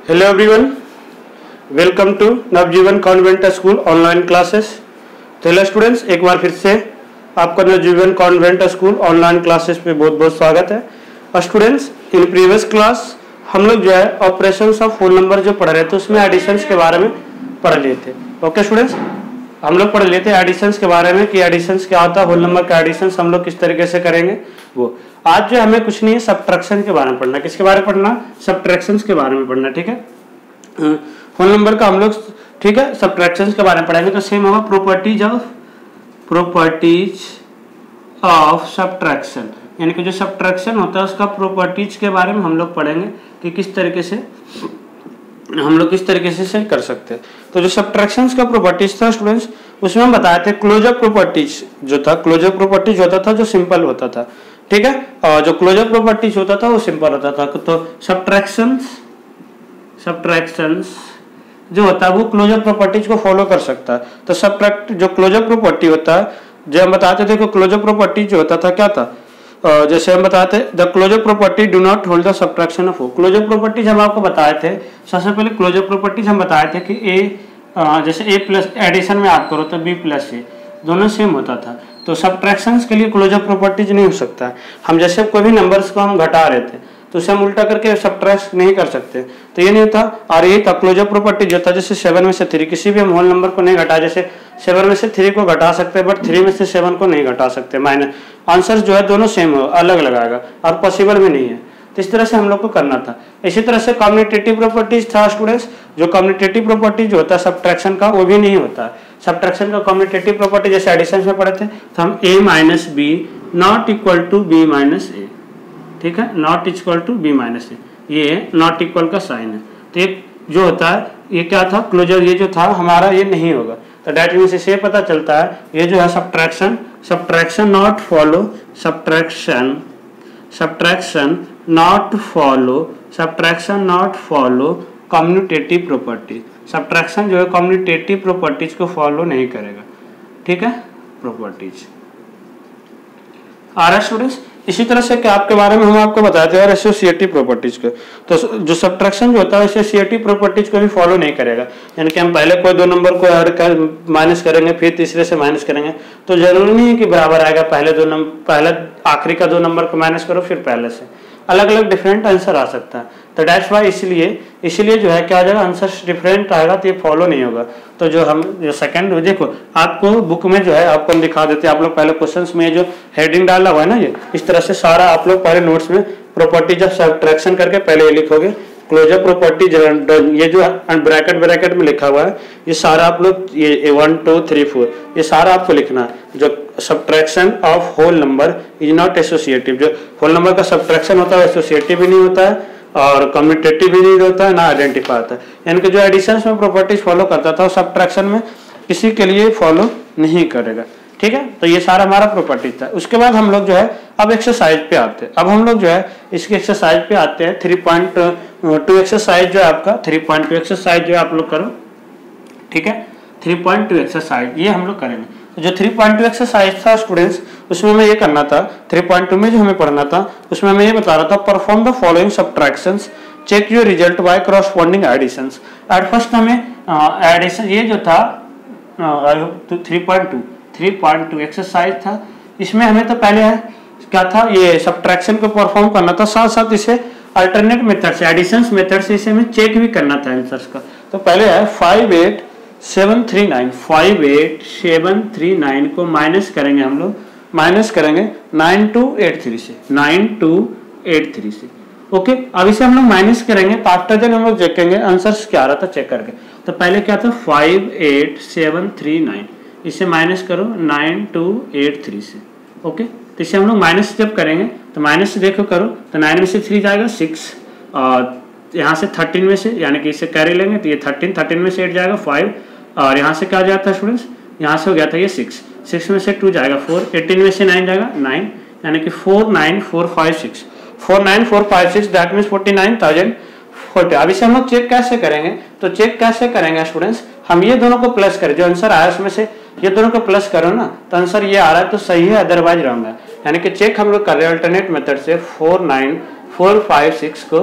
Hello everyone, welcome to Navjivan convent school online classes. तो hello students, एक बार फिर से आपका Navjivan convent school online classes पे बहुत बहुत स्वागत है। स्टूडेंट्स, इन प्रीवियस क्लास हम लोग जो है ऑपरेशंस ऑफ होल नंबर जो पढ़ रहे थे उसमें एडिशंस के बारे में पढ़ लिए थे। ओके स्टूडेंट्स, हम लोग पढ़ लिए थे एडिशंस के बारे में कि एडिशंस क्या होता है, होल नंबर का एडिशंस हम लोग किस तरीके से करेंगे। वो आज जो हमें कुछ नहीं है, सब्ट्रैक्शन के बारे में पढ़ना। किसके बारे में पढ़ना? सब्ट्रैक्शंस के बारे में पढ़ना। ठीक है, होल नंबर का हम लोग ठीक है सब्ट्रैक्शंस के बारे में पढ़ेंगे। तो सेम होगा प्रॉपर्टीज ऑफ सब्ट्रैक्शन, यानी कि जो सब्ट्रैक्शन होता है उसका प्रॉपर्टीज के बारे में हम लोग पढ़ेंगे कि किस तरीके से हम लोग किस तरीके से कर सकते हैं। तो जो सब्ट्रैक्शंस का प्रॉपर्टीज था स्टूडेंट्स, उसमें हम बताए थे क्लोजर प्रॉपर्टीज जो था, क्लोजर प्रॉपर्टीज होता था जो सिंपल होता था। ठीक है, और जो क्लोजर प्रॉपर्टीज होता था वो सिंपल होता था। तो सब्ट्रैक्शंस जो होता है वो क्लोजर प्रॉपर्टीज को फॉलो कर सकता है। तो सब्ट्रैक्ट जो क्लोजर प्रॉपर्टी होता है, जो हम बताते थे कि क्लोजर प्रॉपर्टी जो होता था क्या था, जैसे हम बताते the closure property do not hold the subtraction of ओ। क्लोजर प्रॉपर्टीज हम आपको बताए थे, सबसे पहले क्लोजर प्रॉपर्टीज हम बताए थे कि ए जैसे ए प्लस एडिशन में आप करो तो बी प्लस ए दोनों सेम होता था। तो सब्ट्रैक्शंस के लिए क्लोजर प्रॉपर्टीज नहीं हो सकता है। हम जैसे कोई भी नंबर्स को हम घटा रहे थे तो उसे हम उल्टा करके सब्ट्रैक्ट नहीं कर सकते, तो ये नहीं होता। और ये था क्लोजर प्रॉपर्टी जो था, जैसे 7 में से 3 किसी भी हम होल नंबर को नहीं घटा, जैसे 7 में से 3 को घटा सकते हैं बट 3 में से 7 को नहीं घटा सकते। माइनस आंसर जो है दोनों सेम हो, अलग अलग आएगा और पॉसिबल भी नहीं है। तो इस तरह से हम लोग को करना था। इसी तरह से कम्यूटेटिव प्रॉपर्टीज था स्टूडेंट्स, जो कम्यूटेटिव प्रॉपर्टी जो होता है सब्ट्रैक्शन का वो भी नहीं होता है। सब्ट्रैक्शन का कम्यूटेटिव प्रॉपर्टी जैसे एडिशन में पढ़े थे तो हम a minus B not equal to B minus A. ठीक है, not equal to B minus A, ये नॉट इक्वल का साइन है। तो ये जो होता है ये क्या था, क्लोजर ये जो था हमारा ये नहीं होगा। तो डैट मीन्स इससे पता चलता है ये जो है subtraction not follow subtraction not follow commutative property. Subtraction जो है कम्यूटेटिव प्रॉपर्टीज को फॉलो नहीं करेगा। ठीक है, प्रॉपर्टीज आ रहा है स्टूडेंट्स। इसी तरह से कि आपके बारे में हम आपको बताते हैं एसोसिएटिव प्रॉपर्टीज को। तो जो सब्ट्रैक्शन जो होता है एसोसिएटिव प्रॉपर्टीज को भी फॉलो नहीं करेगा, यानी कि हम पहले कोई दो नंबर को ऐड कर माइनस करेंगे फिर तीसरे से माइनस करेंगे तो जरूरी नहीं है कि बराबर आएगा। पहले आखिरी का 2 नंबर को माइनस करो फिर पहले से, अलग अलग डिफरेंट आंसर आ सकता है। तो डैट्स वाई इसलिए जो है क्या आ जाएगा, आंसर डिफरेंट आएगा तो ये फॉलो नहीं होगा। तो जो सेकंड देखो आपको बुक में जो है आपको हम दिखा देते हैं, आप लोग पहले क्वेश्चंस में जो हेडिंग डाला हुआ है ना, ये इस तरह से सारा आप लोग पहले नोट्स में प्रॉपर्टीज ऑफ सब्ट्रैक्शन करके पहले ये लिखोगे क्लोजर प्रॉपर्टी। ये जो ब्रैकेट में लिखा हुआ है ये सारा आप लोग ये 1 2 3 4 ये सारा आपको लिखना है। जो subtraction of whole number is not associative, जो होल नंबर का सब्ट्रैक्शन होता है एसोसिएटिव भी नहीं होता है और कम्यूटेटिव भी नहीं होता है, ना आइडेंटिफाई होता है। यानी कि जो एडिशंस में प्रॉपर्टीज फॉलो करता था सब्ट्रैक्शन में किसी के लिए फॉलो नहीं करेगा। ठीक है, तो ये सारा हमारा प्रॉपर्टीज था। उसके बाद हम लोग जो है अब एक्सरसाइज पे आते हैं। अब हम लोग जो है इसकी एक्सरसाइज पे आते हैं। 3.2 एक्सरसाइज जो है आपका 3.2 एक्सरसाइज जो है आप लोग करो। ठीक है, 3.2 एक्सरसाइज ये हम लोग करेंगे। तो जो 3.2 एक्सरसाइज था स्टूडेंट्स, उसमें हमें ये करना था, 3.2 में जो हमें पढ़ना था उसमें हमें ये बता रहा था perform the following subtractions, check your result by corresponding additions. At first हमें एडिशन ये जो था 3.2 एक्सरसाइज था, इसमें हमें तो पहले क्या था ये सब्ट्रैक्शन को परफॉर्म करना था, साथ साथ इसे अल्टरनेट मेथड से एडिशंस मेथड से इसे हमें चेक भी करना था आंसर्स का। तो पहले है 58,739 को माइनस करेंगे हम लोग, माइनस करेंगे 9283 से। ओके, अब इसे हम लोग माइनस करेंगे तो आफ्टर देन हम लोग देखेंगे आंसर्स क्या आ रहा था चेक करके। तो पहले क्या था 58,739, इसे माइनस करो 9283 से। ओके, तो इसे हम लोग माइनस जब करेंगे तो माइनस से देखो करो तो 9 में से 3 जाएगा 6 और यहाँ से 13 में से यानी कि इसे कैरी लेंगे तो ये 13 में से 8 जाएगा 5 और यहाँ से क्या जाता है स्टूडेंट्स, यहाँ से हो गया था ये 6 में से 2 जाएगा 4, 18 में से 9 जाएगा 9, यानी कि 49456 दैट मीन्स 49,040। अब इसे हम लोग चेक कैसे करेंगे, तो चेक कैसे करेंगे स्टूडेंट्स, हम ये दोनों को प्लस करें, जो आंसर आया उसमें से ये दोनों को प्लस करो ना तो आंसर ये आ रहा है तो सही है, अदरवाइज रॉन्ग है। यानी कि चेक हम लोग कर रहे हैं अल्टरनेट मेथड से 49456 को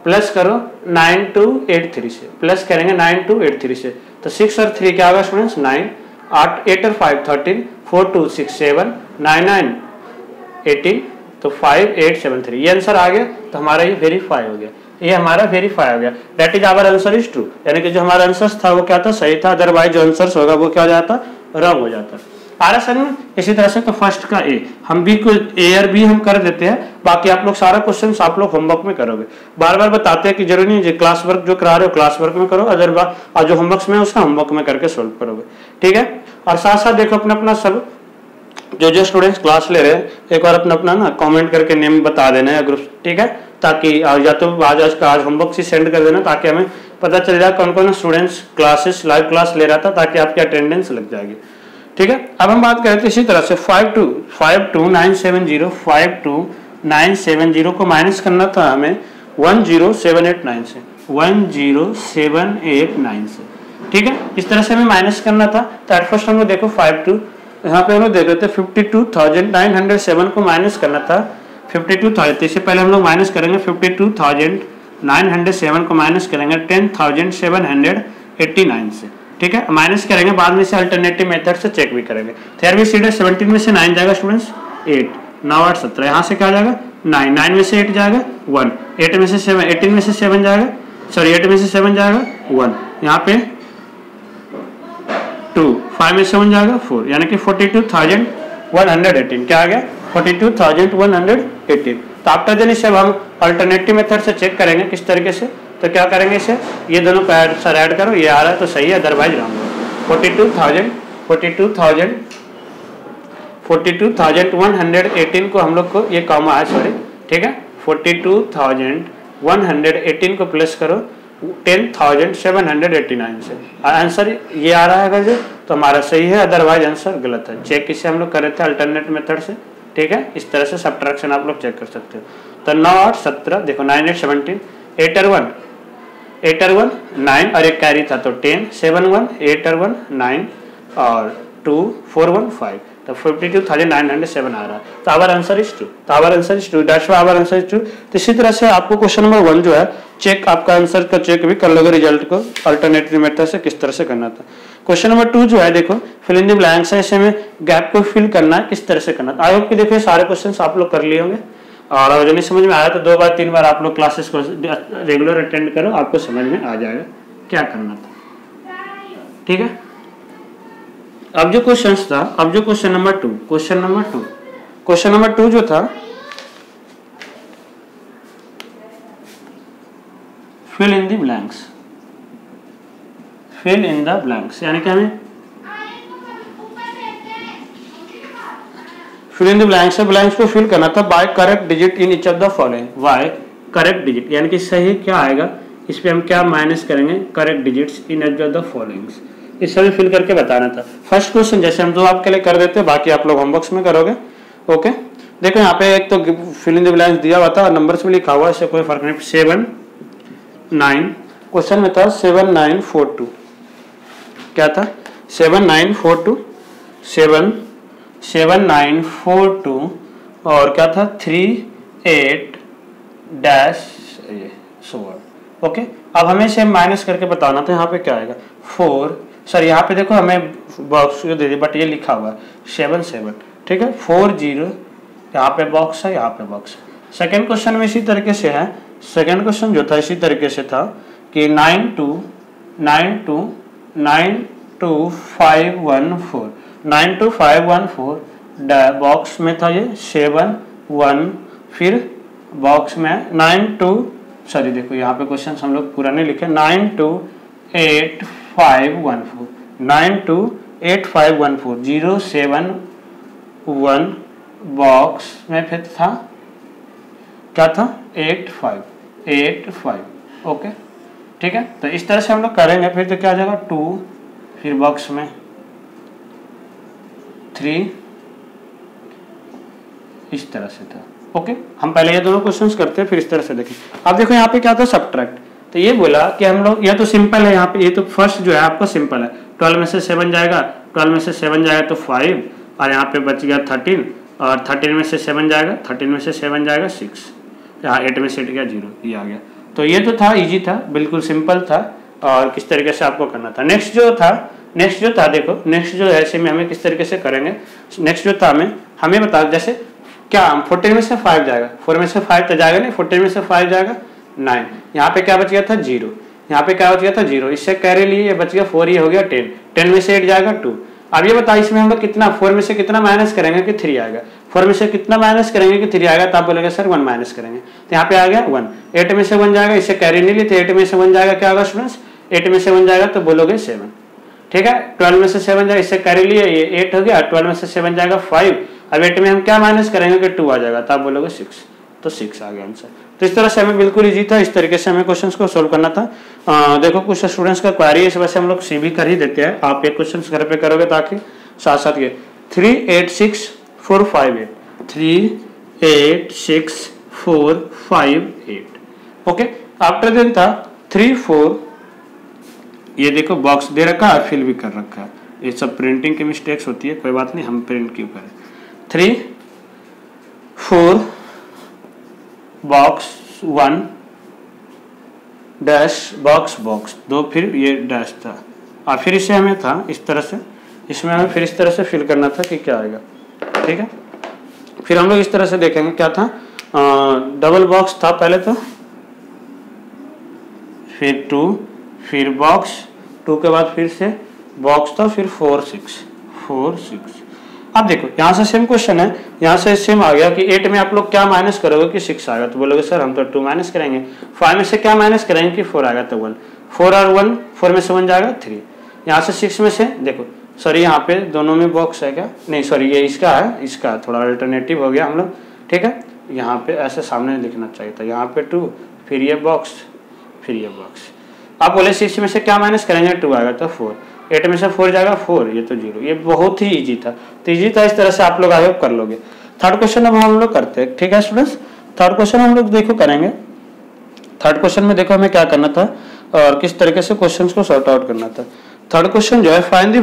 प्लस करो 9283 से, प्लस करेंगे 9283 से, तो 6 और 3 क्या होगा स्टूडेंट्स 9, 8 और 5 13, 4 2 6 7, 9 9 18, तो 5873 ये आंसर आ गया। तो हमारा ये वेरीफाई हो गया, ये हमारा वेरीफाई हो गया। That is our answer is true, यानी कि जो हमारा आंसर था वो क्या था, सही था, अदरवाइज जो आंसर होगा वो क्या हो जाता, रॉन्ग हो जाता। आ रहा समझ में? इसी तरह से तो फर्स्ट का ए, हम बी को ए और बी हम कर देते हैं, बाकी आप लोग सारा क्वेश्चन आप लोग होमवर्क में करोगे। बार बार बताते हैं कि जरूरी नहीं है क्लास वर्क जो करा रहे हो क्लास वर्क में करो, अदरवाइज जो होमवर्क में उसका होमवर्क में करके सोल्व करोगे, ठीक है। और साथ साथ देखो अपना अपना सब जो स्टूडेंट्स क्लास ले रहे हैं एक बार अपना अपना ना कमेंट करके नेम बता देना है ग्रुप, ठीक है, ताकि या तो आज होमवर्क से सेंड कर देना, ताकि हमें पता चल जाए कौन कौन स्टूडेंट्स क्लासेस लाइव क्लास ले रहा था, ताकि आपकी अटेंडेंस लग जाएगी, ठीक है। अब हम बात करें तो इसी तरह से 52970 को माइनस करना था हमें 10789 से, 10789 से, ठीक है। इस तरह से हमें माइनस करना था। तो एट फर्स्ट हम लोग देखो 52 यहाँ पे हम लोग देख रहे थे 52,907 को माइनस करना था 52,000, तो इससे पहले हम लोग माइनस करेंगे 52,907 को माइनस करेंगे 10,789 से, ठीक है। माइनस करेंगे बाद में से अल्टरनेटिव मेथड से चेक भी करेंगे। तो यार भी सीधे 17 में से 9 जाएगा स्टूडेंट्स 8, 9 8 17, यहाँ से क्या जाएगा 9, 9 में से 8 जाएगा 1, 8 में से 7, 18 में से 7 जाएगा, सॉरी 8 में से 7 जाएगा 1, यहाँ पे 2, 5 में 7 जाएगा 4, यानी कि 42,118 क्या आ गया 42,118। तो आफ्टर देन इसे हम अल्टरनेटिव मेथड से चेक करेंगे किस तरीके से, तो क्या करेंगे इसे, ये दोनों को ऐड करो, ये आ रहा है तो सही है, अदरवाइज रॉन्ग है। 42,118 को हम लोग को ये कॉमा है, सॉरी, ठीक है, 42,118 को प्लस करो 10,789 से, आंसर ये आ रहा है अगर जो, तो हमारा सही है, अदरवाइज आंसर गलत है। चेक इसे हम लोग कर रहे थे अल्टरनेट मेथड से, ठीक है। इस तरह से सब्ट्रैक्शन आप लोग चेक कर सकते हो। तो 9 8 17, देखो 9 8 17, 8 और 1 9 और एक कैरी था तो 10, 7 1 8 और 1 9 और 2 4 1 5, तो 52,907 आ रहा है। तो आवर आंसर इज ट्रू, तो our answer is true, that's why our answer is true. तो इसी तरह से आपको क्वेश्चन नंबर 1 जो है चेक, आपका आंसर का चेक भी कर लोगे रिजल्ट को अल्टरनेटिव मेथड से किस तरह से करना था। क्वेश्चन नंबर 2 जो है देखो फिल इन द ब्लैंक्स है, इसे में गैप को फिल करना है किस तरह से करना था। आई होप कि देखो सारे क्वेश्चन आप लोग कर लिए होंगे, और अगर नहीं समझ में आया तो 2 बार 3 बार आप लोग क्लासेस को रेगुलर अटेंड करो, आपको समझ में आ जाएगा क्या करना था, ठीक है। अब जो क्वेश्चन था, अब जो क्वेश्चन नंबर 2 जो था fill in the blanks, fill in the blanks यानी कि हमें फिल इन द ब्लैंक्स है, ब्लैंक्स को फिल करना था by correct digit in each of the following, by correct digit यानी कि सही क्या आएगा, इस पे हम क्या माइनस करेंगे, correct digits in each of the followings, इस सभी फिल करके बताना था। फर्स्ट क्वेश्चन जैसे हम 2 आपके लिए कर देते हैं, बाकी आप लोग होमवर्क्स में करोगे, ओके। देखो यहाँ पे एक तो फिल इन द ब्लैंक्स दिया हुआ था और नंबर्स में लिखा हुआ है, इससे कोई फर्क नहीं। 7 9 क्वेश्चन में था 7942, क्या था 7942 7942 और क्या था 38 डैश ओके। अब हमें इसे माइनस करके बताना था, यहाँ पे क्या आएगा 4, सर यहाँ पे देखो हमें बॉक्स दे दी बट ये लिखा हुआ है 7 7, ठीक है 4 0, यहाँ पे बॉक्स है, यहाँ पे बॉक्स है। सेकेंड क्वेश्चन में इसी तरीके से है, सेकेंड क्वेश्चन जो था इसी तरीके से था कि 92514 92514 बॉक्स में था ये 7 1, फिर बॉक्स में 92, सॉरी देखो यहाँ पे क्वेश्चन हम लोग पूरा नहीं लिखे, 928514 928514 071 बॉक्स में फिर था क्या था 85 ओके, ठीक है। तो इस तरह से हम लोग करेंगे, फिर तो क्या आ जाएगा 2, फिर बॉक्स में 3, इस तरह से था, ओके। हम पहले ये दोनों क्वेश्चंस करते हैं फिर इस तरह से देखें। अब देखो यहाँ पे क्या था सब्ट्रैक्ट, तो ये बोला कि हम लोग, ये तो सिंपल है यहाँ पे, ये तो फर्स्ट जो है आपका सिंपल है, 12 में से 7 जाएगा, 12 में से 7 जाएगा तो 5, और यहाँ पे बच गया 13, और 13 में से 7 जाएगा, 13 में से 7 जाएगा 6, यहाँ 8 में से 8 गया 0, ये आ गया। तो ये तो था इजी था, बिल्कुल सिंपल था और किस तरीके से आपको करना था। नेक्स्ट जो था देखो, नेक्स्ट जो है इसे हमें किस तरीके से करेंगे। नेक्स्ट जो था हमें बता, जैसे क्या 14 में से 5 जाएगा, 4 में से 5 तो जाएगा नहीं, 14 में से 5 जाएगा 9, यहाँ पे क्या बच गया था 0, यहाँ पे क्या बच गया था 0, इससे कैरी लिए ये बच गया 4, ये हो गया 10, 10 में से 8 जाएगा 2। अब ये बताओ इसमें हम लोग कितना 4 में से कितना माइनस करेंगे कि 3 आएगा, 4 में से कितना माइनस करेंगे कि 3 आएगा, तो आप बोलेंगे सर 1 माइनस करेंगे, तो यहाँ पे आ गया 1, 8 में से 1 जाएगा, इससे कैरी नहीं ली तो 8 में से 1 जाएगा, क्या होगा स्टूडेंट्स 8 में से 1 जाएगा तो बोलोगे 7, ठीक है। 12 में से 7 जाएगा, इससे कैरी लिए ये 8 हो गया, 12 में से 7 जाएगा 5, अब 8 में हम क्या माइनस करेंगे कि 2 आ जाएगा, तो आप बोलोगे 6, तो 6 आ गया आंसर। तो इस तरह से हमें बिल्कुल इजी था, इस तरीके से हमें क्वेश्चंस को सोल्व करना था। देखो कुछ स्टूडेंट्स का क्वेरी है, इस वजह से हम लोग सी भी कर ही देते हैं, आप ये क्वेश्चंस घर पे करोगे ताकि साथ साथ ये 386458 386458 ओके। आफ्टर देन था 3 4, ये देखो बॉक्स दे रखा है, फिल भी कर रखा है, ये सब प्रिंटिंग की मिस्टेक्स होती है, कोई बात नहीं, हम प्रिंट क्यों करें। 3 4 बॉक्स 1 डैश बॉक्स 2, फिर ये डैश था और फिर इसे हमें था इस तरह से, इसमें हमें फिर इस तरह से फिल करना था कि क्या आएगा, ठीक है। फिर हम लोग इस तरह से देखेंगे क्या था, डबल बॉक्स था पहले तो, फिर 2, फिर बॉक्स 2 के बाद फिर से बॉक्स था, फिर 4 6। अब देखो यहाँ से सेम क्वेश्चन है, यहाँ से सेम आ गया कि 8 में आप लोग क्या माइनस करोगे कि 6 आएगा, तो बोलोगे सर हम तो 2 माइनस करेंगे। 5 में से क्या माइनस करेंगे कि 4 आएगा, तो 1, 4 और 1, 4 में से 1 जाएगा 3। यहाँ से 6 में से देखो, सॉरी यहाँ पे दोनों में बॉक्स है क्या, नहीं सॉरी ये इसका है, इसका थोड़ा अल्टरनेटिव हो गया हम लोग, ठीक है। यहाँ पे ऐसे सामने लिखना चाहिए था, यहाँ पे 2, फिर ये बॉक्स, फिर ये बॉक्स। आप बोले 6 में से क्या माइनस करेंगे, 2 आएगा तो 4, 8 में से 4 जाएगा 4, ये तो 0, ये बहुत ही इजी था, तो इजी था, इस तरह से आप लोग आई होप कर लोगे। थर्ड क्वेश्चन अब हम लोग करते हैं, ठीक है स्टूडेंट्स। थर्ड क्वेश्चन हम लोग देखो करेंगे। थर्ड क्वेश्चन में देखो हमें क्या करना था और किस तरीके से क्वेश्चन को सॉर्ट आउट करना था। थर्ड क्वेश्चन जो है find the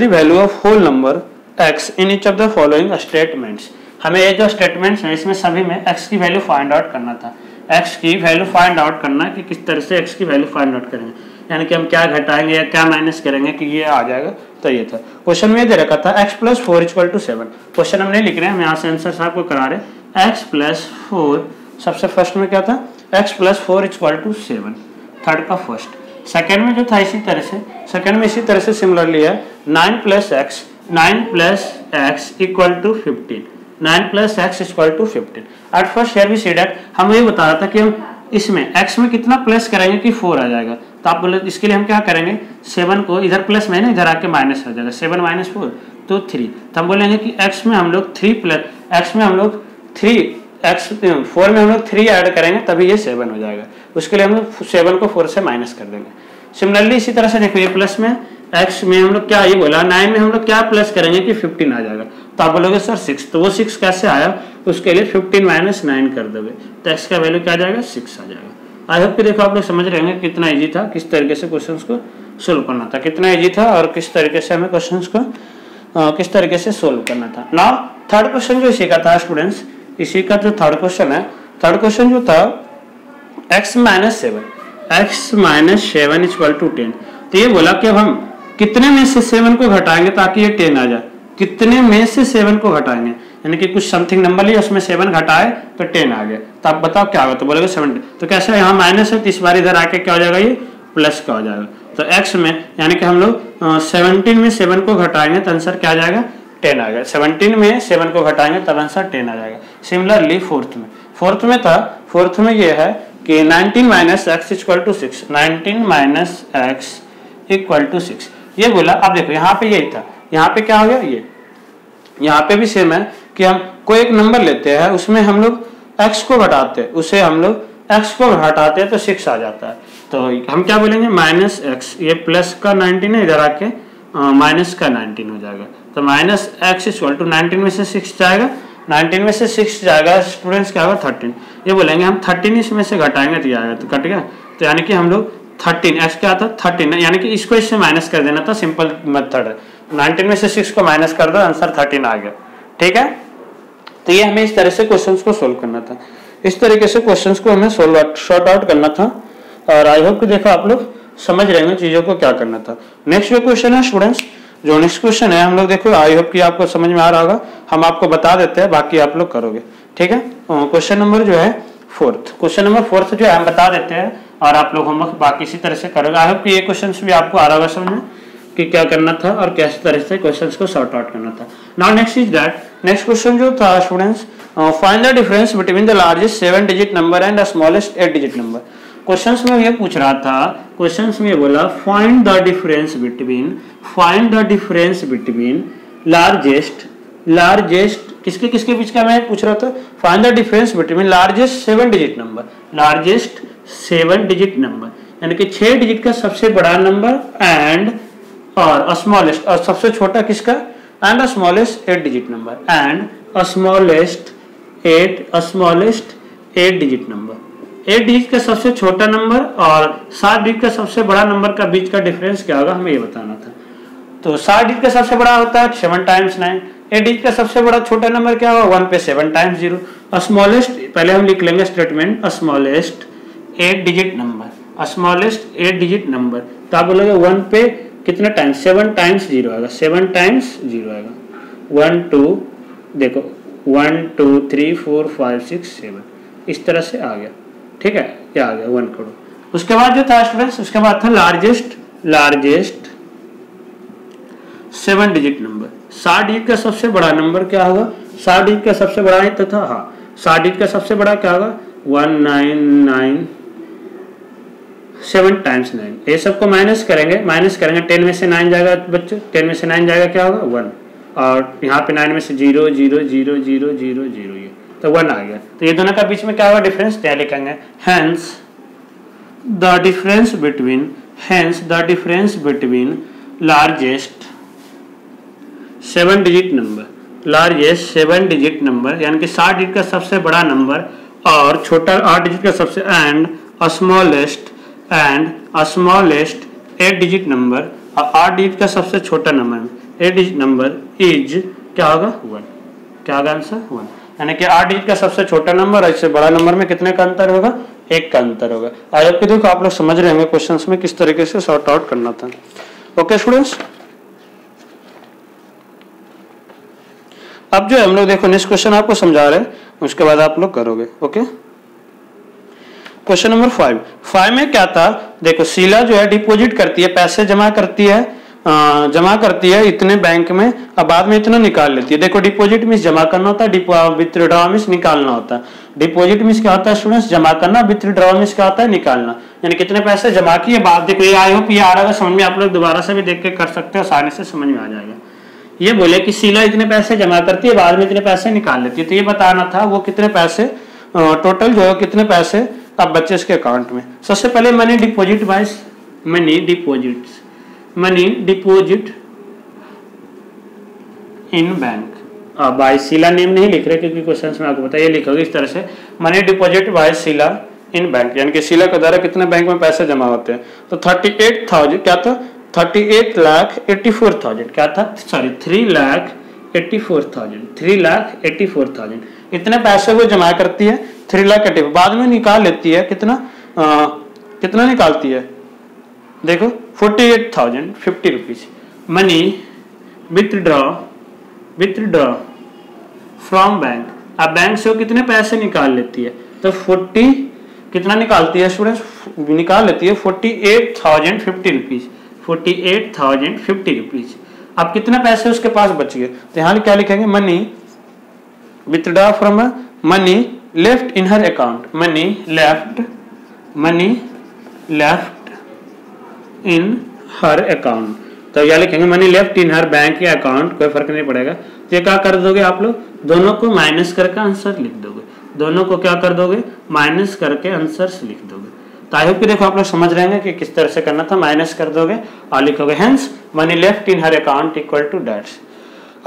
value of whole number x in each of the following statements. हमें ये जो स्टेटमेंट्स हैं इसमें सभी में x की वैल्यू फाइंड आउट करना था, x की वैल्यू फाइंड आउट करना कि किस तरह से x की वैल्यू फाइंड आउट करेंगे, यानी कि हम क्या घटाएंगे या क्या माइनस करेंगे कि ये आ जाएगा। तो ये था क्वेश्चन में, दे रखा था x + 4 = 7। क्वेश्चन हम नहीं लिख रहे हैं, हम यहाँ से आंसर साहब को करा रहे हैं। x + 4 सबसे फर्स्ट में क्या था, x + 4 = 7, थर्ड का फर्स्ट। सेकंड में जो था इसी तरह से, सेकंड में इसी तरह से सिमिलरली है 9 + x = 15, 9 + x = 15। At first here we see that, हम ये बता रहा था कि हम इसमें x में कितना प्लस करेंगे कि 4 आ जाएगा, तो आप बोले इसके लिए हम क्या करेंगे, 7 को इधर प्लस में ना इधर आके माइनस हो जाएगा, 7 - 4 तो 3, तो हम बोलेंगे कि x में हम लोग 3 प्लस x में हम लोग 3 x 4 में हम लोग 3 ऐड करेंगे तभी ये 7 हो जाएगा, उसके लिए हम लोग 7 को 4 से माइनस कर देंगे। सिमिलरली इसी तरह से देखो ये प्लस में x में हम लोग क्या ये बोला 9 में हम लोग क्या प्लस करेंगे कि 15 आ जाएगा, तो आप बोलोगे सर 6, तो वो 6 कैसे आया, उसके लिए 15 - 9 कर दोगे तो x का वैल्यू क्या आ जाएगा 6 आ जाएगा। आई होप कि देखो आप लोग समझ रहे होंगे कितना इजी था, किस तरीके से क्वेश्चंस को सोल्व करना था, कितना इजी था और किस तरीके से हमें क्वेश्चंस को किस तरीके से सोल्व करना था। नाउ थर्ड क्वेश्चन जो इसी का था स्टूडेंट्स, इसी का जो थर्ड क्वेश्चन है, थर्ड क्वेश्चन जो था x - 7 = 10। तो ये बोला कि अब हम कितने में से 7 को घटाएंगे ताकि ये 10 आ जाए, कितने में से 7 को घटाएंगे, यानी कि कुछ समथिंग नंबर लिया उसमें 7 घटाए तो 10 आ गया, तो आप बताओ क्या होगा, तो बोलेगा 70। तो कैसे यहाँ माइनस है तो इस बार इधर आके क्या हो जाएगा, ये प्लस का हो जाएगा। तो x में यानी कि हम लोग 17 में 7 को घटाएंगे तो आंसर क्या आ जाएगा 10 आ गया, 17 में 7 को घटाएंगे तब आंसर 10 आ जाएगा। सिमिलरली फोर्थ में था, फोर्थ में ये है कि 19 - x = 6, 19 - x = 6 ये बोला। अब देखो यहाँ पे यही था, यहाँ पे क्या हो गया, ये यहाँ पे भी सेम है कि हम कोई एक नंबर लेते हैं उसमें हम लोग x को घटाते हैं, उसे हम लोग x को घटाते हैं तो 6 आ जाता है, तो हम क्या बोलेंगे -x, ये प्लस का 19 है इधर आके माइनस का 19 हो जाएगा, तो -x = 19 में से 6 जाएगा, 19 में से 6 जाएगा स्टूडेंट्स क्या होगा 13। ये बोलेंगे हम 13 इसमें से घटाएंगे तो आएगा, तो कट गया, तो यानी कि हम लोग 13 x क्या आता 13, यानी कि इसको इससे माइनस कर देना था, सिंपल मेथड है। 19 में से 6 को माइनस कर दो आंसर 13 आ गया, ठीक है। तो ये हमें इस तरह से क्वेश्चंस को सोल्व करना था, इस तरीके से क्वेश्चंस को हमें सॉर्ट आउट करना था। और आई होप कि देखो आप लोग समझ रहे हैं चीजों को क्या करना था। नेक्स्ट जो क्वेश्चन है स्टूडेंट्स, जो नेक्स्ट क्वेश्चन है हम लोग देखो, आई होप कि आपको समझ में आ रहा होगा, हम आपको बता देते हैं, बाकी आप लोग करोगे, ठीक है। क्वेश्चन नंबर जो है फोर्थ, क्वेश्चन नंबर फोर्थ जो है हम बता देते हैं और आप लोग होमवर्क बाकी इसी तरह से करोगे। आई होप कि ये क्वेश्चन भी आपको आ रहा होगा समझ में कि क्या करना था और किस तरह से क्वेश्चंस को सॉर्ट आउट करना था। Now next is that, next question जो था students, find the difference between the largest 7 digit number and the smallest 8 digit number. Questions में ये पूछ रहा था, क्वेश्चंस में ये बोला find the difference between largest किसके किसके बीच का मैं पूछ रहा था, find the difference between largest 7 digit number यानी कि 6 डिजिट का सबसे बड़ा नंबर एंड और स्मॉलेस्ट, और सबसे छोटा किसका, and smallest 8 digit number and smallest 8 digit number. 8 digit का सबसे छोटा नंबर और 7 डिजिट का सबसे बड़ा नंबर का बीच का डिफरेंस क्या होगा, हमें ये बताना था। तो 7 डिजिट का सबसे बड़ा होता है 7 टाइम्स 9, 8 डिजिट का सबसे बड़ा छोटा नंबर क्या होगा 1 पे 7 टाइम्स 0। स्मॉलेस्ट पहले हम लिख लेंगे स्टेटमेंट, स्मॉलेस्ट 8 डिजिट नंबर, तो आप बोलोगे 1 पे कितना टाइम्स, 7 टाइम्स 0 आएगा, 7 टाइम्स 0 आएगा, 1 2 देखो 1 2 3 4 5 6 7 इस तरह से आ गया, ठीक है, क्या आ गया 1 करोड़। उसके बाद जो था स्टूडेंट्स, उसके बाद था लार्जेस्ट 7 डिजिट नंबर। 7 डिजिट का सबसे बड़ा नंबर क्या होगा, 7 डिजिट का सबसे बड़ा ही तो था, हाँ 7 डिजिट का सबसे बड़ा क्या होगा 199 7 टाइम्स 9। ये सबको माइनस करेंगे 10 में से 9 जाएगा बच्चों, 10 में से 9 जाएगा क्या होगा 1, और यहाँ पे 9 में से 0 0 0 0 0 0 ये तो 1 आ गया। तो ये दोनों का बीच में क्या होगा डिफरेंस, क्या लिखेंगे, hence the difference between largest 7 digit number यानी कि 7 डिजिट का सबसे बड़ा नंबर और छोटा 8 डिजिट का सबसे एंड स्मॉलेस्ट 8 डिजिट नंबर, और 8 डिजिट का सबसे छोटा नंबर 8 डिजिट नंबर इज क्या होगा 1, क्या होगा आंसर 1, यानी कि 8 डिजिट का सबसे छोटा नंबर और इससे बड़ा नंबर में कितने का अंतर होगा, 1 का अंतर होगा। आज आपके देखो आप लोग समझ रहे होंगे क्वेश्चंस में किस तरीके से सॉर्ट आउट करना था। ओके स्टूडेंट्स, अब जो हम लोग देखो नेक्स्ट क्वेश्चन आपको समझा रहे हैं, उसके बाद आप लोग करोगे। ओके, क्वेश्चन नंबर 5 में क्या था, देखो शीला जो है डिपॉजिट करती है, पैसे जमा करती है इतने बैंक में, अब बाद में इतना निकाल लेती है। देखो डिपॉजिट मींस जमा करना होता है, विथड्रॉ मींस निकालना होता है। डिपॉजिट मींस क्या होता है स्टूडेंट्स, जमा करना, विथड्रॉ मींस क्या होता है निकालना, यानी कितने पैसे जमा किए। बाद देखो ये आई होप ये आ रहा है समझ में, आप लोग दोबारा से भी देख के कर सकते हो, आसानी से समझ में आ जाएगा। ये बोले कि शीला इतने पैसे जमा करती है, बाद में इतने पैसे निकाल लेती है, तो ये बताना था वो कितने पैसे टोटल जो है कितने पैसे अब बच्चे इसके अकाउंट में। सबसे पहले money deposit in bank, by Sheela name नहीं लिख रहे क्योंकि क्वेश्चन में आपको पता है, ये लिखोगे इस तरह से मनी डिपॉजिट बाय शीला इन बैंक, यानी कि शीला के द्वारा कितने बैंक में पैसे जमा होते हैं। तो 38,000 क्या था, 38,84,000 क्या था, सॉरी 3,84,000 इतने पैसे वो जमा करती है, 3,80,000 बाद में निकाल लेती है, कितना निकालती है देखो 48,050 rupees. Money withdraw from bank, अब बैंक से वो कितने पैसे निकाल लेती है, तो 40 कितना निकालती है स्टूडेंट्स, निकाल लेती है 48,050 रुपीज, 48,050 रुपीज। अब कितने पैसे उसके पास बच गए, तो यहाँ क्या लिखेंगे, money withdraw from money left in her account, money left in her account, तो यह लिखेंगे money left in her bank या अकाउंट, कोई फर्क नहीं पड़ेगा। तो ये क्या कर दोगे आप लोग, दोनों को माइनस करके आंसर लिख दोगे, दोनों को क्या कर दोगे माइनस करके आंसर्स लिख दोगे। तो आई होप कि देखो आप लोग समझ रहे हैं कि किस तरह से करना था, माइनस कर दोगे और लिखोगे hence money left in her account equal to that's.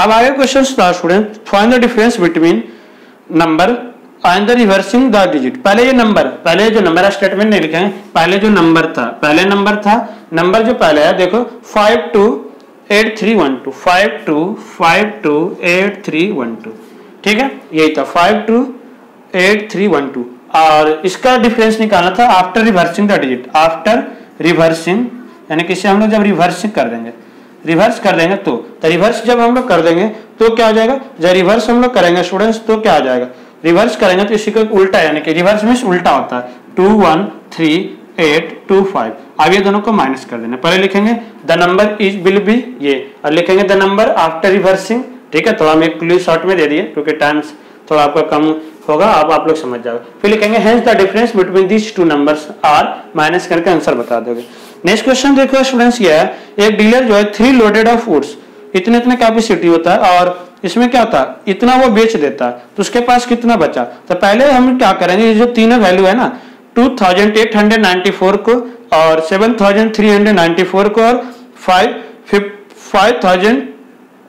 अब आगे क्वेश्चन था student, find the difference between number and the reversing the digit. पहले जो नंबर स्टेटमेंट नहीं लिखे हैं, पहले जो नंबर था, नंबर जो पहले है देखो 528312, 528312, ठीक है, यही था 528312। और इसका डिफरेंस निकालना था after reversing the digit, after reversing यानी कि इसे हम लोग जब रिवर्सिंग कर देंगे, रिवर्स कर देंगे तो रिवर्स जब हम लोग कर देंगे तो क्या हो जाएगा, जब रिवर्स हम लोग करेंगे स्टूडेंट्स तो क्या आ जाएगा, रिवर्स करेंगे तो इसी को उल्टा यानी कि रिवर्स मींस उल्टा होता है 21385। अब ये दोनों को माइनस कर देना, पहले लिखेंगे the number is will be ये, और लिखेंगे द नंबर आफ्टर रिवर्सिंग। ठीक है, थोड़ा हम एक क्लू शॉर्ट में दे दिए क्योंकि टाइम थोड़ा आपका कम होगा, अब आप लोग समझ जाओगे। फिर लिखेंगे hence the difference between these two numbers are, minus करके आंसर बता दोगे। नेक्स्ट क्वेश्चन देखो स्टूडेंट्स, ये है एक डीलर जो है 3 लोडेड ऑफ वुड्स, इतने इतने कैपेसिटी होता है और इसमें क्या होता है इतना वो बेच देता है, तो उसके पास कितना बचा। तो पहले हम क्या करेंगे, ये जो तीनों वैल्यू है ना 2894 को और 7394 को और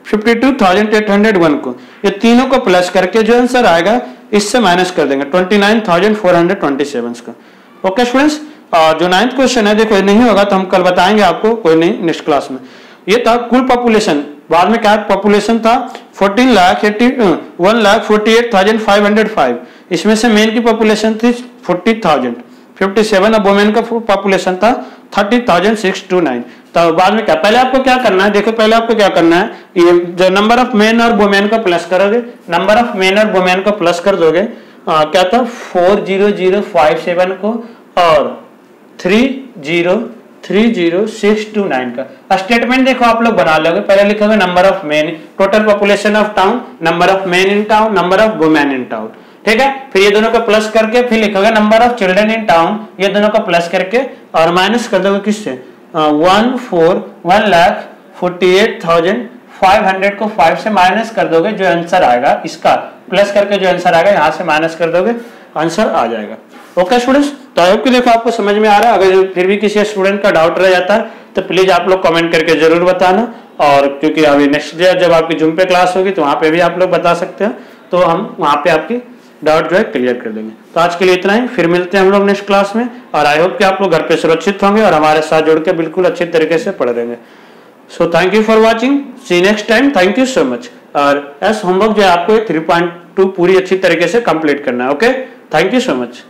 52801 को, ये तीनों को प्लस करके जो आंसर आएगा इससे माइनस कर देंगे 29427 को। ओके स्टूडेंट्स, और जो 9th क्वेश्चन है देखो नहीं होगा तो हम कल बताएंगे आपको, कोई नहीं नेक्स्ट क्लास में। ये था कुल पॉपुलेशन, बाद में क्या पॉपुलेशन था 1,48,505। इसमें से मेन की पॉपुलेशन थी 40,000, 57 और वुमेन का पॉपुलेशन था 30,629। तो बाद में क्या, पहले आपको क्या करना है, देखो पहले आपको क्या करना है, ये जो नंबर ऑफ मेन और वुमेन को प्लस करोगे, नंबर ऑफ मेन और वुमेन को प्लस कर दोगे, क्या था 40057 को और 3030629 का स्टेटमेंट देखो आप लोग बना लोगे। पहले लिखोगे number of main, total population of town, number of main in town, number of women in town. ठीक है, फिर ये दोनों को प्लस करके फिर लिखोगे number of children in town, ये दोनों को प्लस करके और माइनस कर दोगे किससे 1,48,500 को 5 से माइनस कर दोगे, जो आंसर आएगा इसका प्लस करके जो आंसर आएगा यहाँ से माइनस कर दोगे, आंसर आ जाएगा। ओके स्टूडेंट्स, तो आई होप कि देखो आपको समझ में आ रहा है। अगर फिर भी किसी स्टूडेंट का डाउट रह जाता है तो प्लीज आप लोग कमेंट करके जरूर बताना, और क्योंकि अभी नेक्स्ट डे जब आपकी जूम पे क्लास होगी तो वहाँ पे भी आप लोग बता सकते हैं, तो हम वहाँ पे आपकी डाउट जो है क्लियर कर देंगे। तो आज के लिए इतना ही, फिर मिलते हैं हम लोग नेक्स्ट क्लास में, और आई होप कि आप लोग घर पे सुरक्षित होंगे और हमारे साथ जुड़ के बिल्कुल अच्छे तरीके से पढ़ देंगे। So thank you for watching, see next time, thank you so much. और एस होमवर्क जो है आपको 3.2 पूरी अच्छी तरीके से कंप्लीट करना है। Okay, thank you so much.